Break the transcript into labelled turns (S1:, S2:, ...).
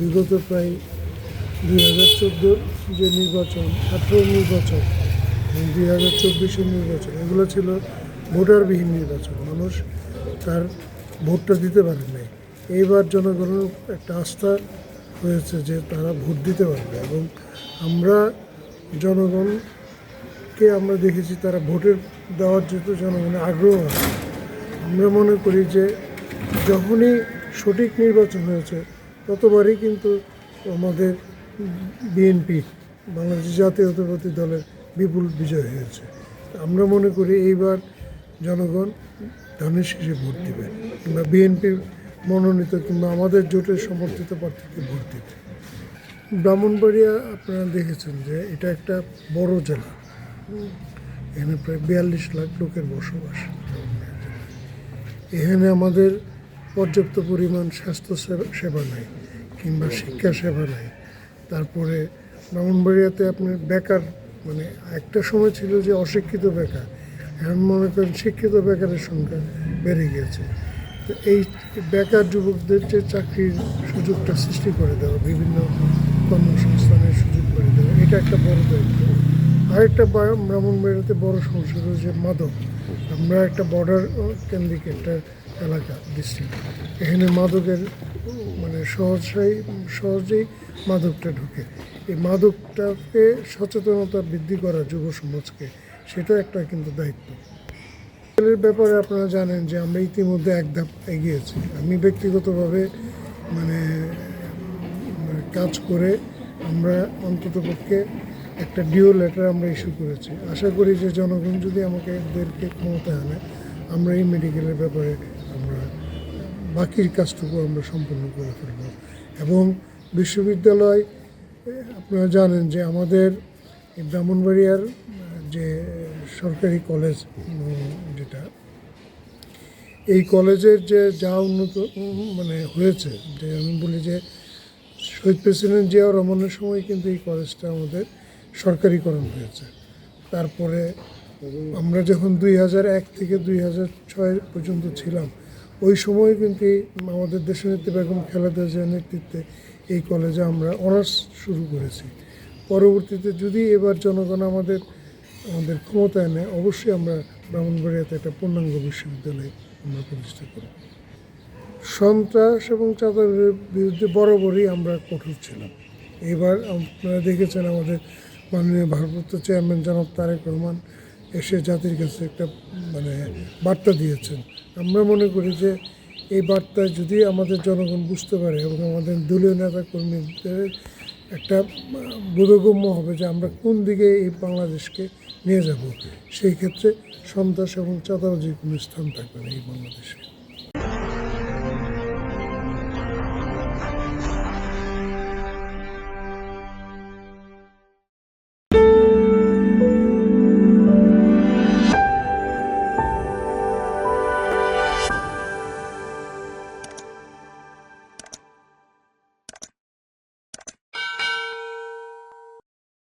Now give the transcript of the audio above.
S1: বিগত প্রায় 2014 যে নির্বাচন, 18 নির্বাচন এবং 2024-এর নির্বাচন, এগুলো ছিল ভোটারবিহীন নির্বাচন। মানুষ তার ভোটটা দিতে পারে নাই। এইবার জনগণের একটা আস্থা হয়েছে যে তারা ভোট দিতে পারবে, এবং আমরা জনগণকে আমরা দেখেছি তারা ভোটের দেওয়ার যেহেতু জনগণের আগ্রহ আছে। আমরা মনে করি যে যখনই সঠিক নির্বাচন হয়েছে ততবারই কিন্তু আমাদের বিএনপি, বাংলাদেশ জাতীয়তাবাদী দলের বিপুল বিজয় হয়েছে। আমরা মনে করি এইবার জনগণ ধানের শীষে ভোট দেবে, কিংবা বিএনপির মনোনীত কিংবা আমাদের জোটের সমর্থিত প্রার্থীকে ভোট দেবে। ব্রাহ্মণবাড়িয়া আপনারা দেখেছেন যে এটা একটা বড় জেলা, এখানে প্রায় 42 লাখ লোকের বসবাস। এখানে আমাদের পর্যাপ্ত পরিমাণ স্বাস্থ্য সেবা নাই কিংবা শিক্ষা সেবা নাই। তারপরে ব্রাহ্মণবাড়িয়াতে আপনার বেকার, মানে একটা সময় ছিল যে অশিক্ষিত বেকার, এখন মনে করেন শিক্ষিত বেকারের সংখ্যা বেড়ে গেছে। তো এই বেকার যুবকদের যে চাকরির সুযোগটা সৃষ্টি করে দেওয়া, বিভিন্ন কর্মসংস্থানের সুযোগ করে দেওয়া, এটা একটা বড় দায়িত্ব। আরেকটা ব্রাহ্মণবাড়িয়াতে বড় সমস্যা রয়েছে মাদক। আমরা একটা বর্ডার কেন্দ্রিক একটা এলাকা, ডিস্ট্রিক্ট, এখানে মাদকের মানে সহজেই মাদকটা ঢুকে। এই মাদকটাকে সচেতনতা বৃদ্ধি করা যুব সমাজকে, সেটা একটা কিন্তু দায়িত্ব। এর ব্যাপারে আপনারা জানেন যে আমরা ইতিমধ্যে এক ধাপ এগিয়েছি। আমি ব্যক্তিগতভাবে মানে কাজ করে আমরা অন্ততপক্ষে একটা ডিও লেটার আমরা ইস্যু করেছি। আশা করি যে জনগণ যদি এদেরকে ক্ষমতায় আনে, আমরা এই মেডিকেলের ব্যাপারে আমরা বাকির কাজটুকু আমরা সম্পন্ন করে ফেলব। এবং বিশ্ববিদ্যালয়, আপনারা জানেন যে আমাদের ব্রাহ্মণবাড়িয়ার যে সরকারি কলেজ, যেটা এই কলেজের যে যা উন্নত মানে হয়েছে, যে আমি বলি যে শহীদ প্রেসিডেন্ট জিয়াউর রহমানের সময় কিন্তু এই কলেজটা আমাদের সরকারিকরণ হয়েছে। তারপরে আমরা যখন 2001 থেকে 2006 পর্যন্ত ছিলাম, ওই সময় কিন্তু আমাদের দেশনেত্রী বেগম খালেদা জিয়ার নেতৃত্বে এই কলেজে আমরা অনার্স শুরু করেছি। পরবর্তীতে যদি এবার জনগণ আমাদের ক্ষমতায় নেয়, অবশ্যই আমরা ব্রাহ্মণবাড়িয়াতে একটা পূর্ণাঙ্গ বিশ্ববিদ্যালয় আমরা প্রতিষ্ঠা করব। সন্ত্রাস এবং চাঁদাবাজির বিরুদ্ধে বরাবরই আমরা কঠোর ছিলাম। এবার আপনারা দেখেছেন আমাদের মাননীয় ভারপ্রাপ্ত চেয়ারম্যান জনাব তারেক রহমান এসে জাতির কাছে একটা মানে বার্তা দিয়েছেন। আমরা মনে করি যে এই বার্তায় যদি আমাদের জনগণ বুঝতে পারে এবং আমাদের দলীয় নেতাকর্মীদের একটা বোধগম্য হবে যে আমরা কোন দিকে এই বাংলাদেশকে নিয়ে যাব, সেই ক্ষেত্রে সন্ত্রাস এবং চাঁদাবাজির কোনো স্থান থাকবে না এই বাংলাদেশে।